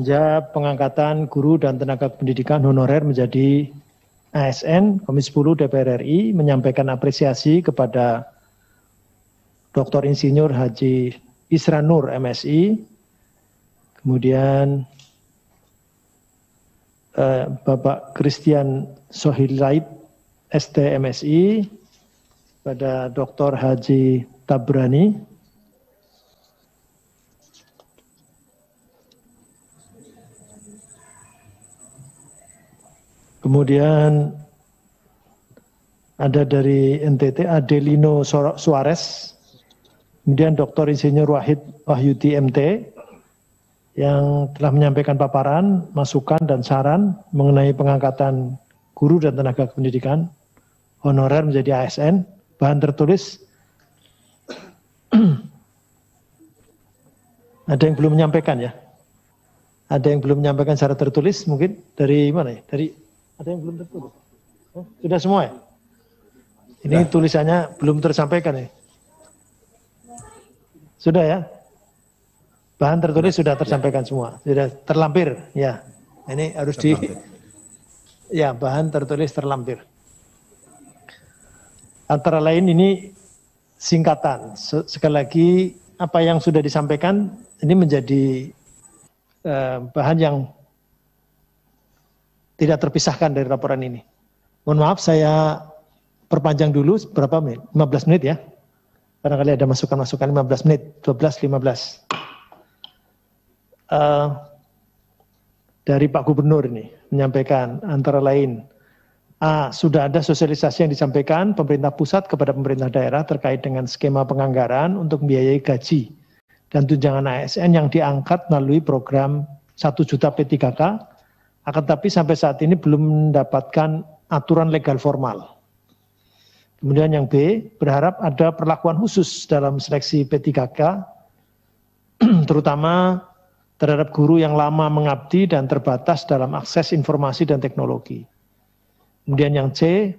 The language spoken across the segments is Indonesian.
saja pengangkatan guru dan tenaga pendidikan honorer menjadi ASN, Komisi 10 DPR RI menyampaikan apresiasi kepada Dr. Insinyur Haji Isran Nur MSI, kemudian Bapak Christian Sohilait ST MSI, pada Dr. Haji Tabrani, kemudian ada dari NTT Adelino Suarez, kemudian Dr. Insinyur Wahyudi MT yang telah menyampaikan paparan, masukan dan saran mengenai pengangkatan guru dan tenaga pendidikan honorer menjadi ASN. Bahan tertulis ada yang belum menyampaikan ya? Ada yang belum menyampaikan secara tertulis mungkin dari mana ya? Ada yang belum tertulis? Oh, sudah semua ya? Ini tulisannya belum tersampaikan ya? Sudah ya? Bahan tertulis sudah tersampaikan semua, sudah terlampir ya. Ini harus ya, bahan tertulis terlampir. Antara lain ini singkatan. Sekali lagi apa yang sudah disampaikan ini menjadi bahan yang tidak terpisahkan dari laporan ini. Mohon maaf saya perpanjang dulu berapa menit? 15 menit ya. Barangkali ada masukan-masukan 15 menit, 12-15. Dari Pak Gubernur ini menyampaikan antara lain sudah ada sosialisasi yang disampaikan pemerintah pusat kepada pemerintah daerah terkait dengan skema penganggaran untuk membiayai gaji dan tunjangan ASN yang diangkat melalui program 1 juta P3K, akan tetapi sampai saat ini belum mendapatkan aturan legal formal. Kemudian yang B, berharap ada perlakuan khusus dalam seleksi P3K, terutama terhadap guru yang lama mengabdi dan terbatas dalam akses informasi dan teknologi. Kemudian yang C,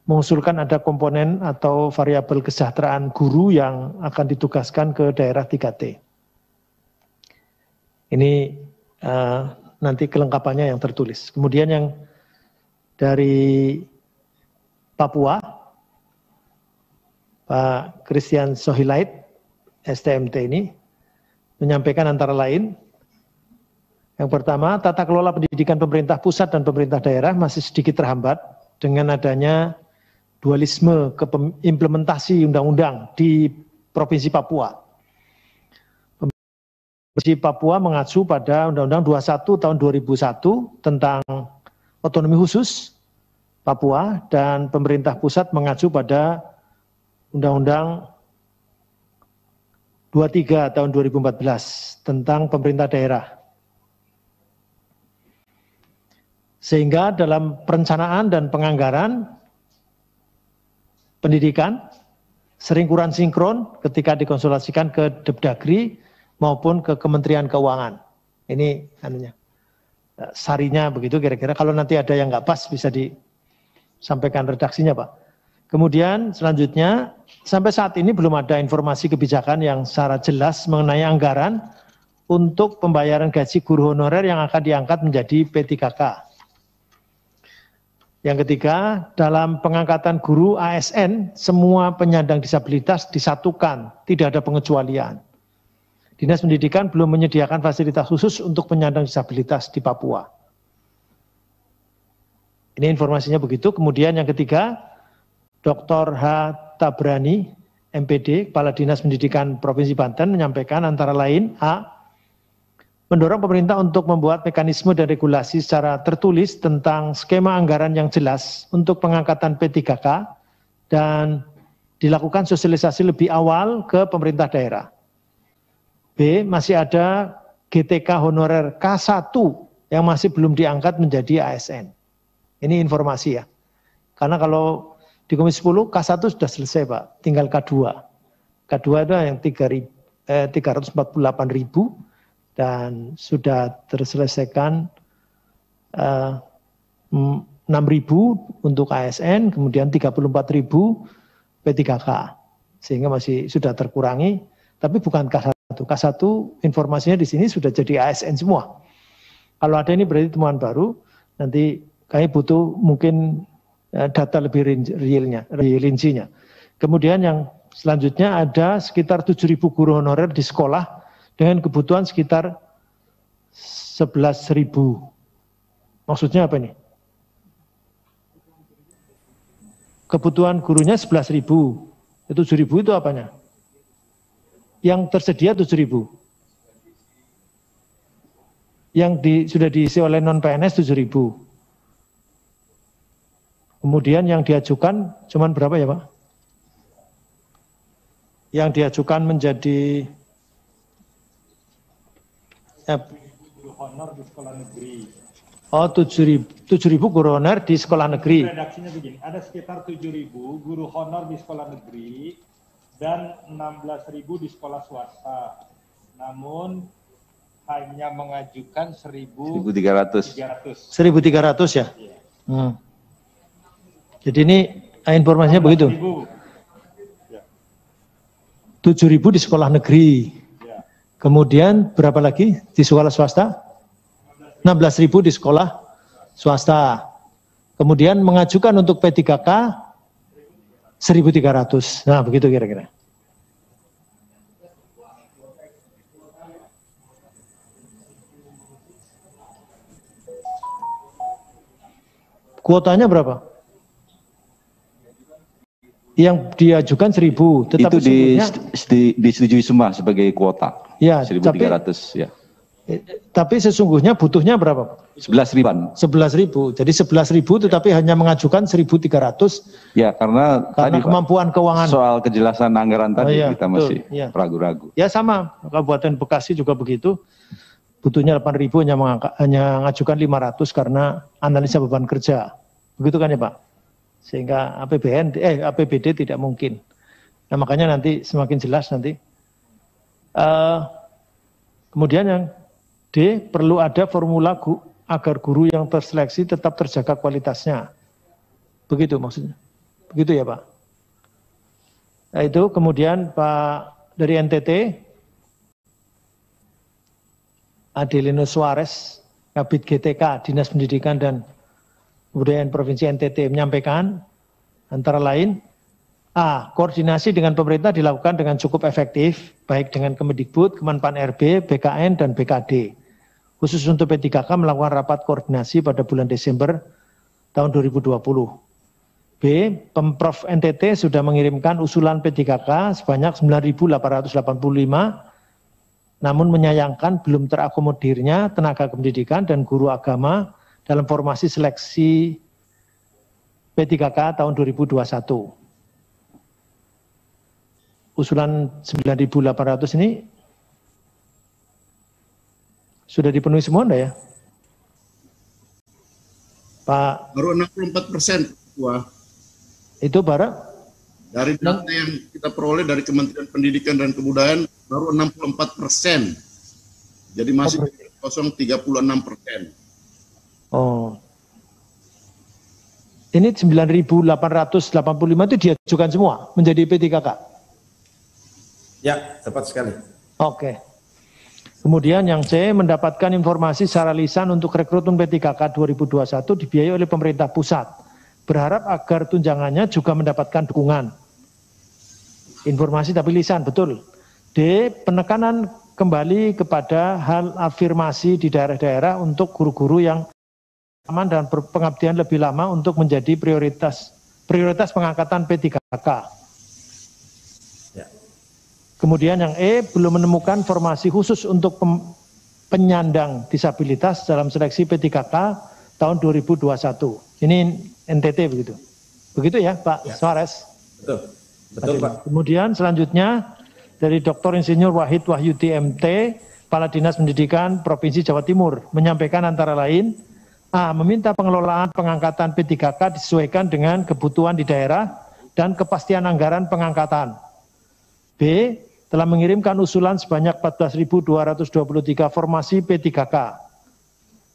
mengusulkan ada komponen atau variabel kesejahteraan guru yang akan ditugaskan ke daerah 3T. Ini nanti kelengkapannya yang tertulis. Kemudian yang dari Papua, Pak Christian Sohilait, STMT ini, menyampaikan antara lain, yang pertama, tata kelola pendidikan pemerintah pusat dan pemerintah daerah masih sedikit terhambat dengan adanya dualisme implementasi undang-undang di Provinsi Papua. Provinsi Papua mengacu pada Undang-Undang 21 tahun 2001 tentang otonomi khusus Papua, dan pemerintah pusat mengacu pada Undang-Undang 23 tahun 2014 tentang pemerintah daerah. Sehingga dalam perencanaan dan penganggaran pendidikan sering kurang sinkron ketika dikonsultasikan ke Depdagri maupun ke Kementerian Keuangan. Ini anunya, sarinya begitu kira-kira. Kalau nanti ada yang nggak pas bisa disampaikan redaksinya Pak. Kemudian selanjutnya, sampai saat ini belum ada informasi kebijakan yang secara jelas mengenai anggaran untuk pembayaran gaji guru honorer yang akan diangkat menjadi P3K. Yang ketiga, dalam pengangkatan guru ASN, semua penyandang disabilitas disatukan, tidak ada pengecualian. Dinas Pendidikan belum menyediakan fasilitas khusus untuk penyandang disabilitas di Papua. Ini informasinya begitu. Kemudian yang ketiga, Dr. H. Tabrani, MPD, Kepala Dinas Pendidikan Provinsi Banten menyampaikan antara lain, A, mendorong pemerintah untuk membuat mekanisme dan regulasi secara tertulis tentang skema anggaran yang jelas untuk pengangkatan P3K dan dilakukan sosialisasi lebih awal ke pemerintah daerah. B, masih ada GTK honorer K1 yang masih belum diangkat menjadi ASN. Ini informasi ya. Karena kalau di Komisi 10 K1 sudah selesai Pak, tinggal K2. K2 itu yang 348.000 dan sudah terselesaikan 6.000 untuk ASN, kemudian 34.000 P3K. Sehingga masih sudah terkurangi, tapi bukan K1. K1 informasinya di sini sudah jadi ASN semua. Kalau ada ini berarti temuan baru, nanti kami butuh mungkin data lebih rincinya. Kemudian yang selanjutnya ada sekitar 7.000 guru honorer di sekolah dengan kebutuhan sekitar 11.000. Maksudnya apa ini? Kebutuhan gurunya 11.000. Itu 7.000 itu apanya? Yang tersedia 7.000. Yang sudah diisi oleh non-PNS 7.000. Kemudian yang diajukan cuman berapa ya Pak? Yang diajukan menjadi guru honor di sekolah negeri. Oh, 7.000 guru honor di sekolah negeri. Redaksinya begini, ada sekitar 7.000 guru honor di sekolah negeri dan 16.000 di sekolah swasta. Namun hanya mengajukan 1.300. 1.300 ya? Iya. Jadi ini informasinya begitu. 7.000 di sekolah negeri. Ya. Kemudian berapa lagi di sekolah swasta? 16.000 di sekolah swasta. Kemudian mengajukan untuk P3K 1.300. Nah, begitu kira-kira. Kuotanya berapa? Yang diajukan 1.000, tetapi itu disetujui semua sebagai kuota. Ya, 1.300 ya. Tapi sesungguhnya butuhnya berapa? 11.000. 11.000. Jadi 11.000 tetapi hanya mengajukan 1.300. Ya, karena tadi kemampuan keuangan. Soal kejelasan anggaran tadi kita masih ragu-ragu. Ya sama, Kabupaten Bekasi juga begitu. Butuhnya 8.000 hanya mengajukan 500 karena analisa beban kerja. Begitu kan ya Pak? Sehingga APBD tidak mungkin. Nah makanya nanti semakin jelas nanti. Kemudian yang D, perlu ada formula agar guru yang terseleksi tetap terjaga kualitasnya. Begitu maksudnya. Begitu ya Pak? Nah itu kemudian Pak dari NTT, Adelino Suarez, Kabid GTK, Dinas Pendidikan dan Kebudayaan Provinsi NTT menyampaikan antara lain A. Koordinasi dengan pemerintah dilakukan dengan cukup efektif, baik dengan Kemendikbud, Kemenpan RB, BKN, dan BKD. Khusus untuk P3K melakukan rapat koordinasi pada bulan Desember tahun 2020. B. Pemprov NTT sudah mengirimkan usulan P3K sebanyak 9.885, namun menyayangkan belum terakomodirnya tenaga pendidikan dan guru agama dalam formasi seleksi P3K tahun 2021. Usulan 9.800 ini sudah dipenuhi semua enggak ya? Pak? Baru 64%. Wah. Itu Bara? Dari data yang kita peroleh dari Kementerian Pendidikan dan Kebudayaan baru 64%. Jadi masih kosong 36%. Oh. Ini 9.885 itu diajukan semua menjadi P3K? Ya, tepat sekali. Oke. Kemudian yang C, mendapatkan informasi secara lisan untuk rekrutmen P3K 2021 dibiayai oleh pemerintah pusat. Berharap agar tunjangannya juga mendapatkan dukungan. Informasi tapi lisan, betul. D, penekanan kembali kepada hal afirmasi di daerah-daerah untuk guru-guru yang aman dan berpengabdian lebih lama untuk menjadi prioritas pengangkatan P3K. Ya. Kemudian yang E, belum menemukan formasi khusus untuk penyandang disabilitas dalam seleksi P3K tahun 2021. Ini NTT begitu. Begitu ya Pak Suarez? Betul. Betul Pak. Kemudian selanjutnya dari Dr. Insinyur Wahid Wahyudi MT, Kepala Dinas Pendidikan Provinsi Jawa Timur, menyampaikan antara lain, A. Meminta pengelolaan pengangkatan P3K disesuaikan dengan kebutuhan di daerah dan kepastian anggaran pengangkatan. B. Telah mengirimkan usulan sebanyak 14.223 formasi P3K.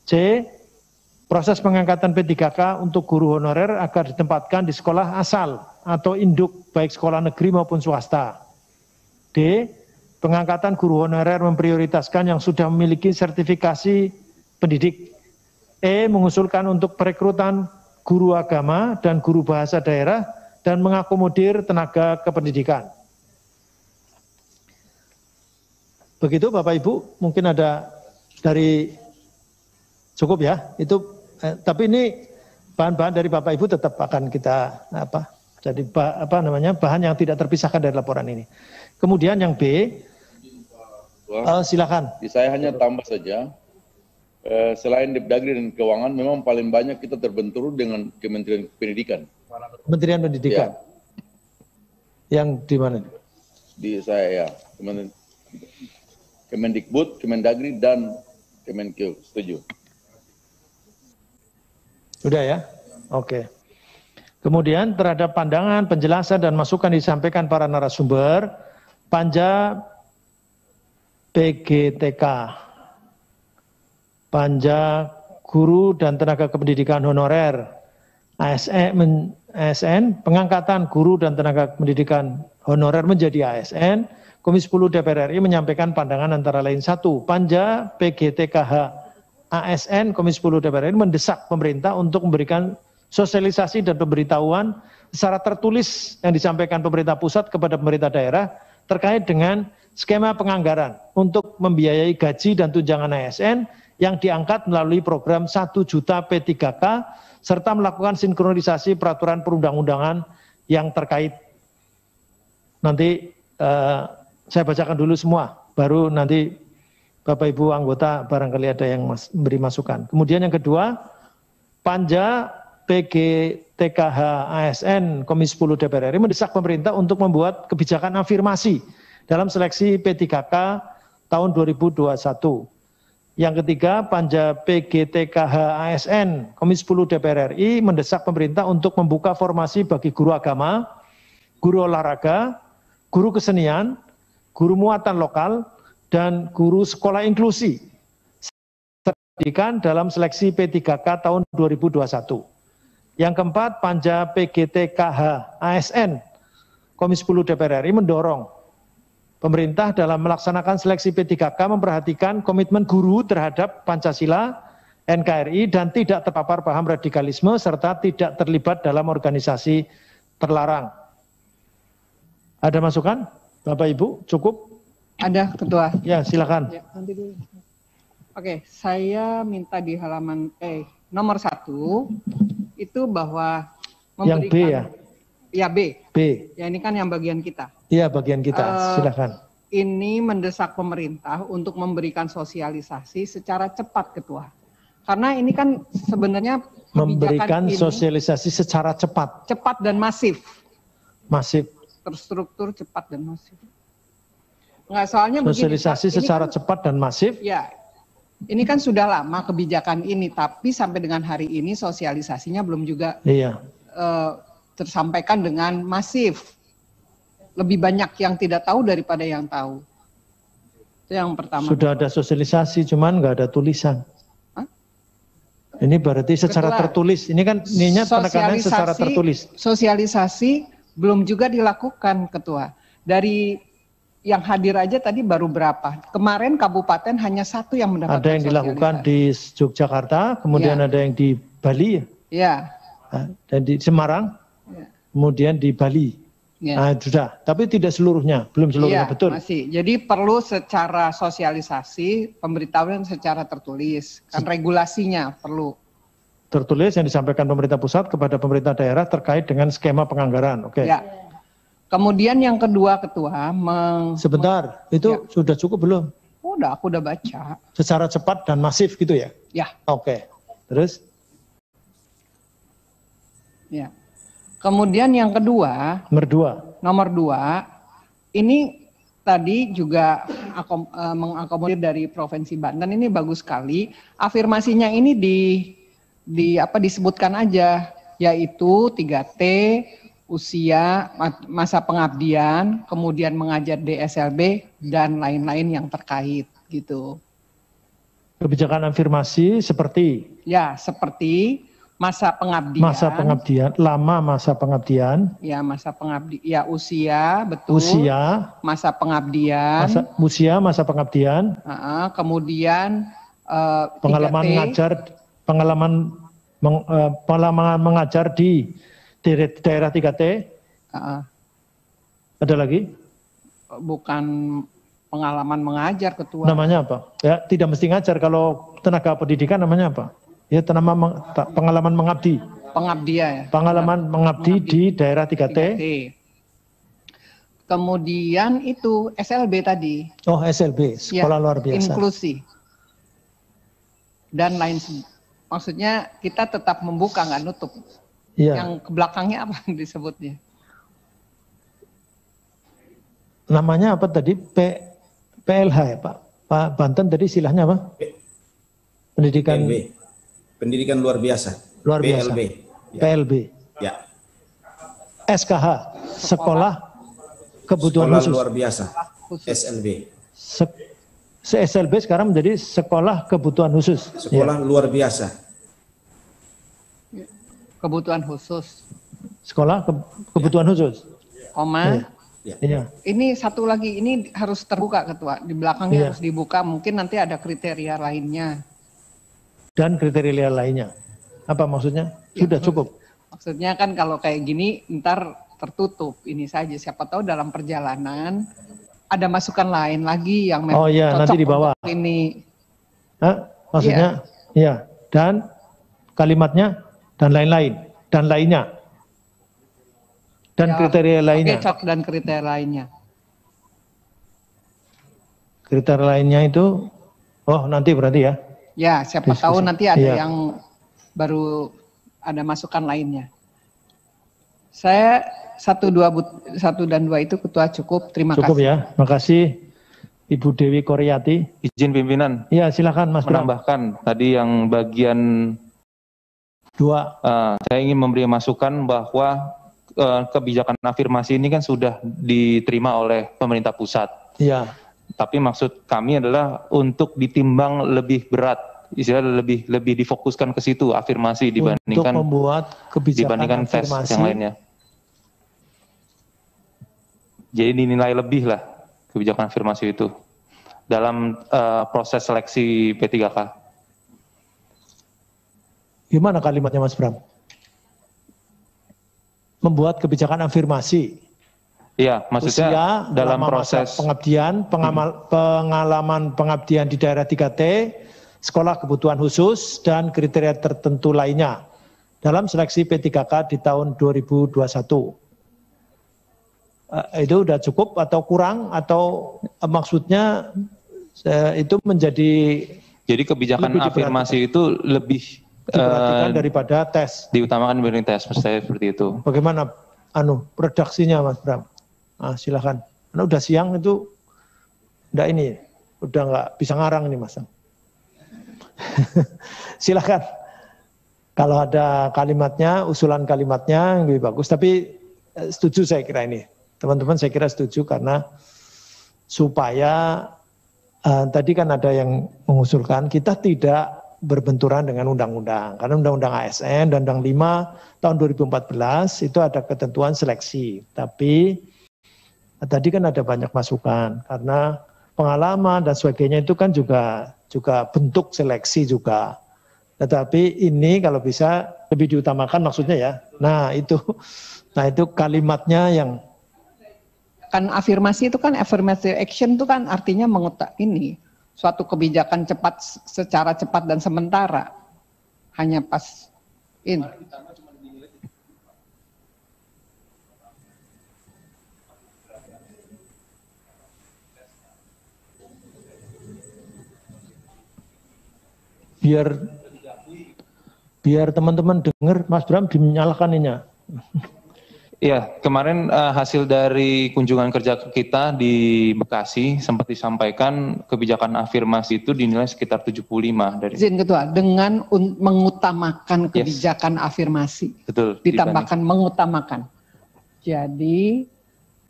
C. Proses pengangkatan P3K untuk guru honorer agar ditempatkan di sekolah asal atau induk baik sekolah negeri maupun swasta. D. Pengangkatan guru honorer memprioritaskan yang sudah memiliki sertifikasi pendidik. Mengusulkan untuk perekrutan guru agama dan guru bahasa daerah dan mengakomodir tenaga kependidikan. Begitu Bapak Ibu, mungkin ada dari cukup ya. Itu tapi ini bahan-bahan dari Bapak Ibu tetap akan kita jadi bahan yang tidak terpisahkan dari laporan ini. Kemudian yang B, silakan. Saya hanya tambah saja, selain Depdagri dan Keuangan, memang paling banyak kita terbentur dengan Kementerian Pendidikan. Kementerian Pendidikan. Ya. Yang di mana? Di saya ya, Kemendikbud, Kemendagri dan Kemenkeu. Setuju. Sudah ya? Oke. Kemudian terhadap pandangan, penjelasan, dan masukan disampaikan para narasumber, Panja PGTK, Panja Guru dan Tenaga Kependidikan Honorer, ASN, pengangkatan guru dan tenaga pendidikan honorer menjadi ASN, Komisi 10 DPR RI menyampaikan pandangan antara lain: 1. Panja PGTKH ASN Komisi 10 DPR RI mendesak pemerintah untuk memberikan sosialisasi dan pemberitahuan secara tertulis yang disampaikan pemerintah pusat kepada pemerintah daerah terkait dengan skema penganggaran untuk membiayai gaji dan tunjangan ASN yang diangkat melalui program 1 juta P3K serta melakukan sinkronisasi peraturan perundang-undangan yang terkait. Nanti saya bacakan dulu semua, baru nanti Bapak Ibu anggota barangkali ada yang memberi masukan. Kemudian yang kedua, Panja PGTKH ASN Komisi 10 DPR RI mendesak pemerintah untuk membuat kebijakan afirmasi dalam seleksi P3K tahun 2021. Yang ketiga, Panja PGTKH ASN Komisi 10 DPR RI mendesak pemerintah untuk membuka formasi bagi guru agama, guru olahraga, guru kesenian, guru muatan lokal, dan guru sekolah inklusi pendidikan dalam seleksi P3K tahun 2021. Yang keempat, Panja PGTKH ASN Komisi 10 DPR RI mendorong pemerintah dalam melaksanakan seleksi P3K memperhatikan komitmen guru terhadap Pancasila, NKRI, dan tidak terpapar paham radikalisme serta tidak terlibat dalam organisasi terlarang. Ada masukan, Bapak Ibu? Cukup? Ada, Ketua. Ya, silakan. Ya, nanti dulu. Oke, saya minta di halaman nomor 1 itu bahwa memberikan, yang B ya? Ya, B. B. Ya, ini kan yang bagian kita. Iya, bagian kita. Silakan. Ini mendesak pemerintah untuk memberikan sosialisasi secara cepat, Ketua. Karena ini kan sebenarnya memberikan sosialisasi secara cepat. Cepat dan masif. Masif. Terstruktur, cepat dan masif. Enggak, soalnya sosialisasi begini, secara kan, cepat dan masif. Ya, ini kan sudah lama kebijakan ini, tapi sampai dengan hari ini sosialisasinya belum juga tersampaikan dengan masif. Lebih banyak yang tidak tahu daripada yang tahu. Itu yang pertama. Sudah ada sosialisasi, cuman nggak ada tulisan. Hah? Ini berarti secara tertulis. Ini kan ininya penekanan secara tertulis. Sosialisasi belum juga dilakukan, Ketua. Dari yang hadir aja tadi baru berapa? Kemarin kabupaten hanya 1 yang mendapatkan. Ada yang dilakukan di Yogyakarta, kemudian ada yang di Bali, ya, dan di Semarang, kemudian di Bali. Nah, sudah. Tapi tidak seluruhnya, belum seluruhnya, betul. Masih. Jadi perlu secara sosialisasi, pemberitahuan secara tertulis, kan regulasinya perlu. Tertulis yang disampaikan pemerintah pusat kepada pemerintah daerah terkait dengan skema penganggaran. Oke. Ya. Kemudian yang kedua, Ketua, sebentar, itu sudah cukup belum? Udah, aku udah baca. Secara cepat dan masif gitu ya? Ya. Oke. Terus? Ya. Kemudian yang kedua, nomor 2, ini tadi juga mengakomodir dari Provinsi Banten, ini bagus sekali. Afirmasinya ini disebutkan aja, yaitu 3T, usia, masa pengabdian, kemudian mengajar di SLB, dan lain-lain yang terkait gitu. Kebijakan afirmasi seperti? Ya, seperti masa pengabdian. Masa pengabdian, lama masa pengabdian. Ya, masa pengabdian, ya usia, betul. Usia. Masa pengabdian. Masa pengabdian. Kemudian pengalaman 3T, mengajar, pengalaman mengajar di daerah 3T. Ada lagi? Bukan pengalaman mengajar, Ketua. Namanya apa? Ya, tidak mesti ngajar. Kalau tenaga pendidikan namanya apa? Ya, pengalaman mengabdi. Pengabdian ya. Pengalaman mengabdi di daerah 3T. Kemudian itu SLB tadi. Oh, SLB, sekolah ya, luar biasa. Inklusi. Dan lain, maksudnya kita tetap membuka, nggak nutup. Ya. Yang ke belakangnya apa disebutnya? Namanya apa tadi? PLH ya Pak? Pak Banten tadi istilahnya apa? Pendidikan. PLB. Pendidikan luar biasa. Luar biasa. PLB. Ya. PLB. Ya. SKH, Sekolah Kebutuhan Sekolah Khusus. Luar Biasa. SLB. SLB sekarang menjadi Sekolah Kebutuhan Khusus. Sekolah Luar Biasa. Kebutuhan khusus. Sekolah Kebutuhan Khusus. Koma. Ya. Ya. Ini satu lagi, ini harus terbuka Ketua. Di belakangnya harus dibuka, mungkin nanti ada kriteria lainnya. Dan kriteria lainnya. Apa maksudnya? Sudah cukup. Maksudnya kan kalau kayak gini ntar tertutup, ini saja. Siapa tahu dalam perjalanan ada masukan lain lagi yang memang cocok nanti dibawa. untuk ini. Maksudnya, ya. Dan kalimatnya dan lain-lain dan lainnya. Dan kriteria lainnya. Cocok dan kriteria lainnya. Kriteria lainnya itu, nanti berarti ya. Ya, siapa tahu nanti ada ya. yang baru ada masukan lainnya. Saya 1 dan 2 itu Ketua cukup. Terima kasih. Cukup ya. Makasih Ibu Dewi Koryati. Izin pimpinan. Iya, silakan Mas Bram. Menambahkan tadi yang bagian 2. Saya ingin memberi masukan bahwa kebijakan afirmasi ini kan sudah diterima oleh pemerintah pusat. Iya. Tapi maksud kami adalah untuk ditimbang lebih berat, istilah lebih difokuskan ke situ afirmasi dibandingkan untuk membuat kebijakan tes afirmasi yang lainnya. Jadi dinilai lebih lah kebijakan afirmasi itu dalam proses seleksi P3K. Gimana kalimatnya Mas Bram? Membuat kebijakan afirmasi. Iya, maksudnya usia, dalam proses pengabdian, pengalaman pengabdian di daerah 3T, sekolah kebutuhan khusus, dan kriteria tertentu lainnya dalam seleksi P3K di tahun 2021. Itu udah cukup atau kurang, atau maksudnya itu menjadi... Jadi kebijakan afirmasi itu lebih diperhatikan daripada tes. Diutamakan dibanding tes, maksud saya seperti itu. Bagaimana redaksinya Mas Bram? Silakan. Karena udah siang itu, udah nggak bisa ngarang nih Mas. Silakan. Kalau ada kalimatnya, usulan kalimatnya lebih bagus. Tapi setuju saya kira ini. Teman-teman saya kira setuju karena supaya tadi kan ada yang mengusulkan kita tidak berbenturan dengan undang-undang. Karena undang-undang ASN dan undang 5 tahun 2014 itu ada ketentuan seleksi. Tapi tadi kan ada banyak masukan karena pengalaman dan sebagainya itu kan juga bentuk seleksi juga. Tetapi ini kalau bisa lebih diutamakan maksudnya ya. Nah itu kalimatnya yang kan afirmasi itu kan affirmative action itu kan artinya suatu kebijakan secara cepat dan sementara. Hanya pas ini. Biar teman-teman dengar, Mas Bram dinyalakan ini. Iya, kemarin hasil dari kunjungan kerja kita di Bekasi sempat disampaikan kebijakan afirmasi itu dinilai sekitar 75 dari. Izin Ketua, dengan mengutamakan kebijakan afirmasi. Betul. Ditambahkan mengutamakan. Jadi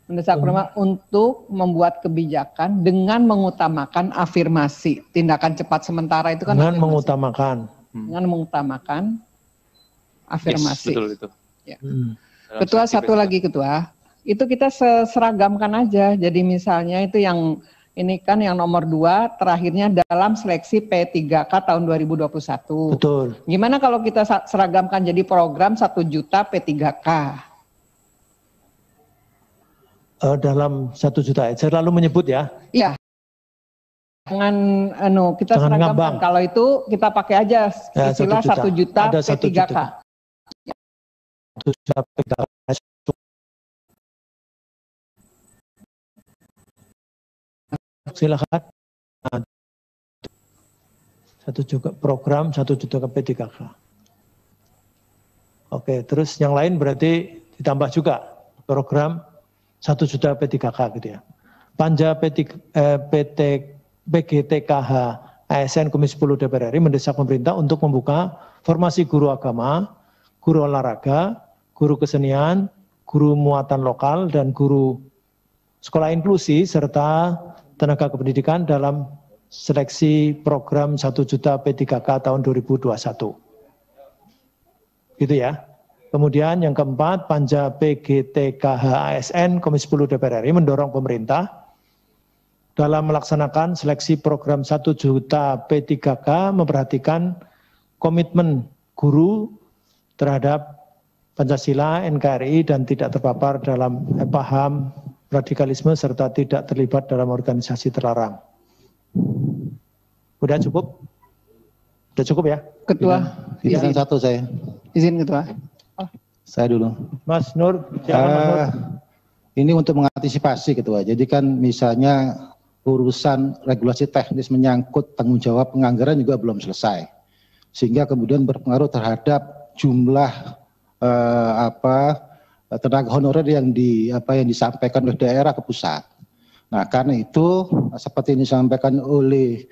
mendesak untuk membuat kebijakan dengan mengutamakan afirmasi. Tindakan cepat sementara itu kan dengan mengutamakan. Dengan mengutamakan afirmasi. Yes, betul itu. Ya. Ketua, satu lagi Ketua, itu kita seragamkan aja. Jadi misalnya itu yang Ini kan yang nomor 2, terakhirnya dalam seleksi P3K tahun 2021. Betul. Gimana kalau kita seragamkan jadi program 1 juta P3K? Dalam 1 juta, saya lalu menyebut ya. Iya. Jangan kita jangan seragamkan. ngambang. Kalau itu kita pakai aja istilah 1 juta P3K. 1 juta P3K. Silakan. 1 juta program 1 juta ke P3K. Oke, terus yang lain berarti ditambah juga program 1 juta P3K gitu ya. Panja PGTKH ASN Komisi 10 DPR RI mendesak pemerintah untuk membuka formasi guru agama, guru olahraga, guru kesenian, guru muatan lokal, dan guru sekolah inklusi serta tenaga kependidikan dalam seleksi program 1 juta P3K tahun 2021. Gitu ya. Kemudian yang keempat, Panja PGTKH ASN Komisi 10 DPR RI mendorong pemerintah dalam melaksanakan seleksi program 1 juta P3K memperhatikan komitmen guru terhadap Pancasila, NKRI, dan tidak terpapar dalam paham radikalisme serta tidak terlibat dalam organisasi terlarang. Udah cukup? Udah cukup ya? Ketua. Izin satu saya. Izin Ketua. Saya dulu. Mas Nur, silakan Mas Nur. Ini untuk mengantisipasi Ketua. Jadi kan misalnya urusan regulasi teknis menyangkut tanggung jawab penganggaran juga belum selesai. Sehingga kemudian berpengaruh terhadap jumlah tenaga honorer yang disampaikan oleh daerah ke pusat. Nah, karena itu seperti ini disampaikan oleh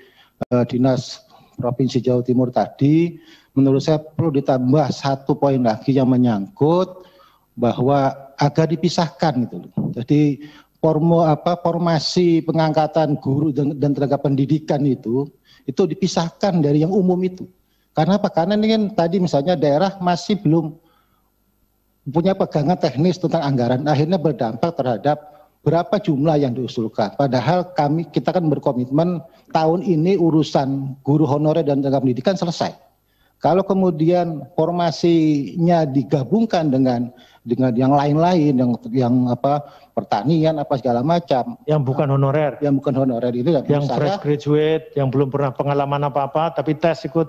Dinas Provinsi Jawa Timur tadi, menurut saya perlu ditambah 1 poin lagi yang menyangkut bahwa agak dipisahkan gitu. Jadi formasi pengangkatan guru dan tenaga pendidikan itu dipisahkan dari yang umum itu. Karena apa? Karena ini kan tadi misalnya daerah masih belum punya pegangan teknis tentang anggaran, akhirnya berdampak terhadap berapa jumlah yang diusulkan. Padahal kita kan berkomitmen tahun ini urusan guru honorer dan tenaga pendidikan selesai. Kalau kemudian formasinya digabungkan dengan yang lain-lain, yang pertanian segala macam, yang bukan honorer, itu yang fresh graduate, yang belum pernah pengalaman apa-apa, tapi tes ikut,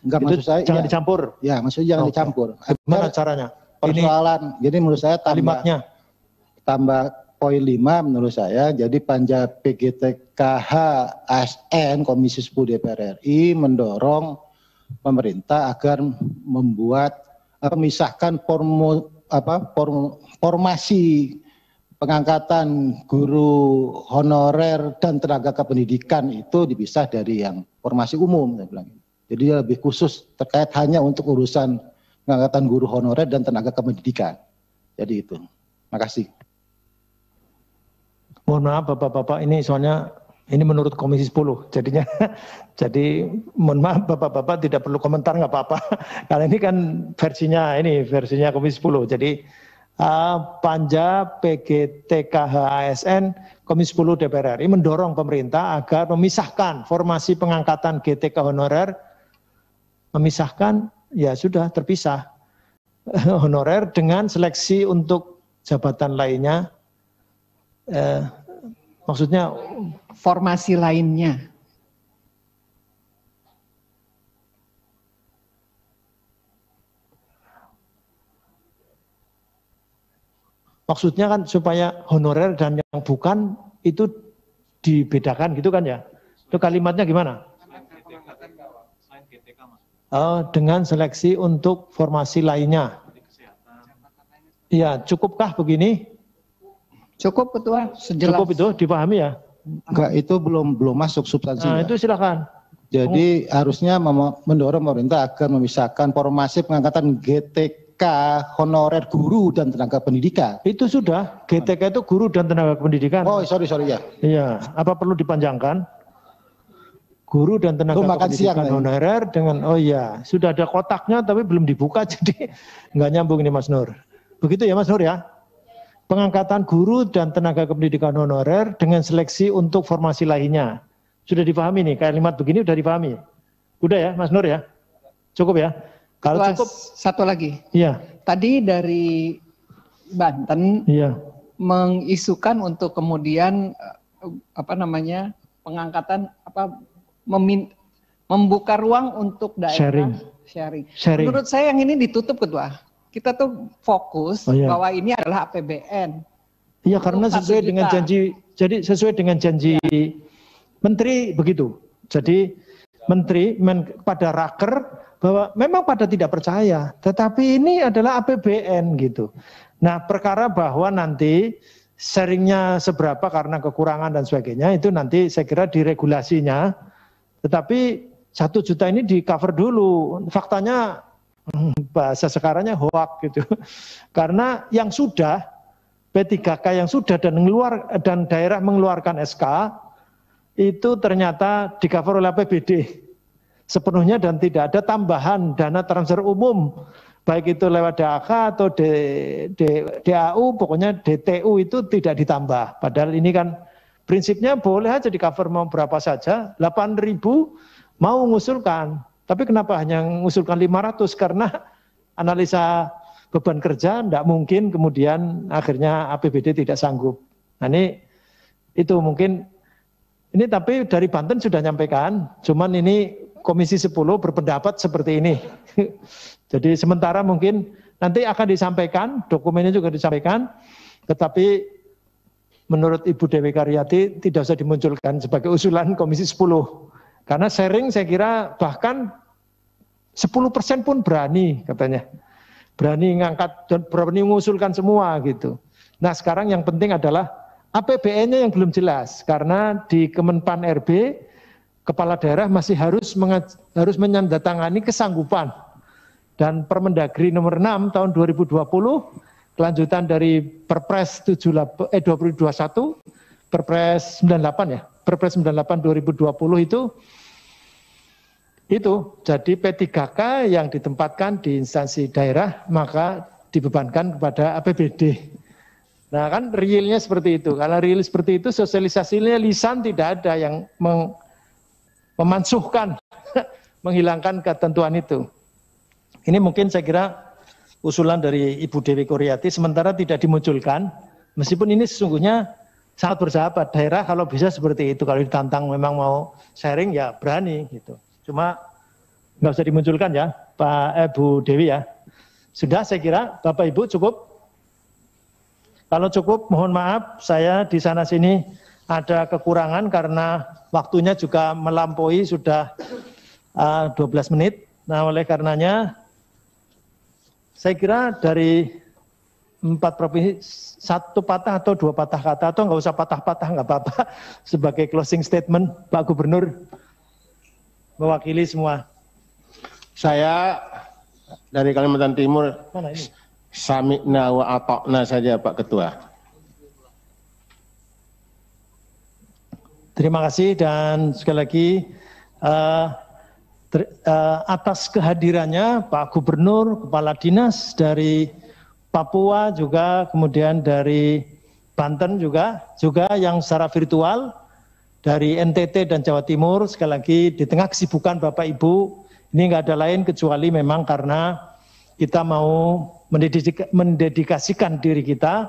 enggak, itu maksud saya jangan dicampur. Ya, maksudnya jangan dicampur. Gimana caranya? Persoalan, jadi menurut saya tambah poin 5 menurut saya, jadi Panja PGTKH ASN Komisi 10 DPR RI mendorong pemerintah agar memisahkan formasi pengangkatan guru honorer dan tenaga kependidikan itu dipisah dari yang formasi umum, saya bilang. Jadi lebih khusus terkait hanya untuk urusan pengangkatan guru honorer dan tenaga kependidikan. Jadi itu. Makasih. Mohon maaf Bapak-bapak, ini soalnya ini menurut Komisi 10, jadinya jadi mohon maaf Bapak-bapak tidak perlu komentar, nggak apa-apa. Karena ini kan versinya Komisi 10. Jadi Panja PGTKH ASN Komisi 10 DPR RI mendorong pemerintah agar memisahkan formasi pengangkatan GTK honorer, memisahkan, ya sudah terpisah honorer dengan seleksi untuk jabatan lainnya. Maksudnya formasi lainnya. Maksudnya kan supaya honorer dan yang bukan itu dibedakan gitu kan ya? Itu kalimatnya gimana? Dengan seleksi untuk formasi lainnya. Iya, cukupkah begini? Cukup Ketua, sejelas. Cukup itu dipahami ya? Enggak, itu belum masuk substansinya. Nah, itu silakan. Jadi harusnya mendorong pemerintah agar memisahkan formasi pengangkatan GTK honorer guru dan tenaga pendidikan. Itu sudah, GTK itu guru dan tenaga pendidikan. Oh, sorry ya. Iya, apa perlu dipanjangkan? Guru dan tenaga pendidikan honorer dengan, oh iya, sudah ada kotaknya tapi belum dibuka, jadi nggak nyambung ini Mas Nur. Begitu ya Mas Nur ya? pengangkatan guru dan tenaga kependidikan honorer dengan seleksi untuk formasi lainnya. Sudah dipahami nih, kalimat begini sudah dipahami? Udah ya, Mas Nur ya? Cukup ya? Kalau cukup. Satu lagi. Iya. Tadi dari Banten mengisukan untuk kemudian pengangkatan membuka ruang untuk daerah sharing. Menurut saya yang ini ditutup, Ketua. Kita tuh fokus bahwa ini adalah APBN. Iya, karena sesuai dengan janji, jadi sesuai dengan janji Menteri begitu. Jadi Menteri pada raker bahwa memang pada tidak percaya, tetapi ini adalah APBN gitu. Nah, perkara bahwa nanti sharingnya seberapa karena kekurangan dan sebagainya itu nanti saya kira diregulasinya. Tetapi 1 juta ini di cover dulu. Faktanya bahasa sekarangnya hoak gitu. Karena yang sudah P3K yang sudah dan daerah mengeluarkan SK itu ternyata di cover oleh APBD sepenuhnya dan tidak ada tambahan dana transfer umum baik itu lewat DAK atau DAU, pokoknya DTU itu tidak ditambah. Padahal ini kan prinsipnya boleh aja di cover mau berapa saja, 8.000 mau mengusulkan. Tapi kenapa hanya mengusulkan 500? Karena analisa beban kerja tidak mungkin kemudian akhirnya APBD tidak sanggup. Nah ini itu mungkin, ini tapi dari Banten sudah nyampaikan, cuman ini Komisi 10 berpendapat seperti ini. Jadi sementara mungkin nanti akan disampaikan, dokumennya juga disampaikan, tetapi menurut Ibu Dewi Karyati tidak usah dimunculkan sebagai usulan Komisi 10. Karena sharing saya kira bahkan 10% pun berani katanya. Berani ngangkat dan berani mengusulkan semua gitu. Nah sekarang yang penting adalah APBN-nya yang belum jelas. Karena di Kemenpan RB, kepala daerah masih harus menandatangani kesanggupan. Dan Permendagri nomor 6 tahun 2020, kelanjutan dari Perpres 2021, Perpres 98 ya, Perpres 98 2020 itu jadi P3K yang ditempatkan di instansi daerah maka dibebankan kepada APBD. Nah kan realnya seperti itu. Kalau real seperti itu sosialisasinya lisan tidak ada yang memansuhkan, menghilangkan ketentuan itu. Ini mungkin saya kira usulan dari Ibu Dewi Karyati sementara tidak dimunculkan, meskipun ini sesungguhnya sangat bersahabat. Daerah kalau bisa seperti itu, kalau ditantang memang mau sharing ya berani gitu. Cuma nggak usah dimunculkan ya Pak Bu Dewi ya. Sudah saya kira Bapak Ibu cukup. Kalau cukup mohon maaf saya di sana sini ada kekurangan karena waktunya juga melampaui sudah 12 menit. Nah oleh karenanya saya kira dari 4 provinsi 1 patah atau 2 patah kata atau nggak usah patah-patah nggak apa-apa sebagai closing statement Pak Gubernur mewakili semua. Saya dari Kalimantan Timur. Mana ini? Sami'na wa ata'na saja Pak Ketua. Terima kasih dan sekali lagi atas kehadirannya Pak Gubernur, Kepala Dinas dari Papua juga, kemudian dari Banten juga yang secara virtual dari NTT dan Jawa Timur. Sekali lagi di tengah kesibukan Bapak Ibu, ini nggak ada lain kecuali memang karena kita mau mendedikasikan diri kita,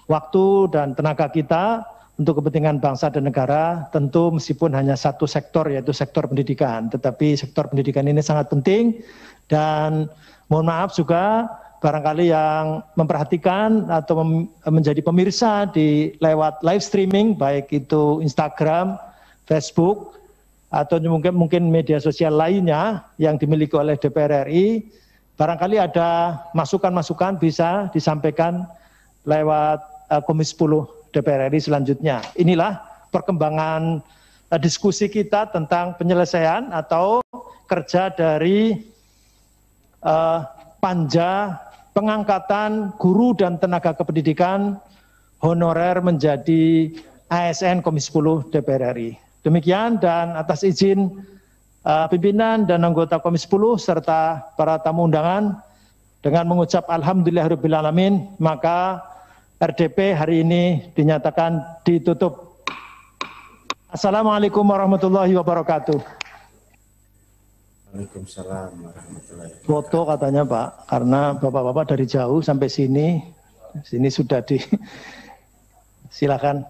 waktu dan tenaga kita untuk kepentingan bangsa dan negara, tentu meskipun hanya satu sektor yaitu sektor pendidikan, tetapi sektor pendidikan ini sangat penting dan mohon maaf juga barangkali yang memperhatikan atau menjadi pemirsa di lewat live streaming baik itu Instagram, Facebook atau mungkin media sosial lainnya yang dimiliki oleh DPR RI, barangkali ada masukan-masukan bisa disampaikan lewat Komisi 10 DPR RI selanjutnya. Inilah perkembangan diskusi kita tentang penyelesaian atau kerja dari panja pengangkatan guru dan tenaga kependidikan honorer menjadi ASN Komisi 10 DPR RI. Demikian dan atas izin pimpinan dan anggota Komisi 10 serta para tamu undangan dengan mengucap alhamdulillahirabbil alamin, maka RDP hari ini dinyatakan ditutup. Assalamualaikum warahmatullahi wabarakatuh. Waalaikumsalam warahmatullahi wabarakatuh. Foto katanya Pak, karena Bapak-Bapak dari jauh sampai sini sudah silakan.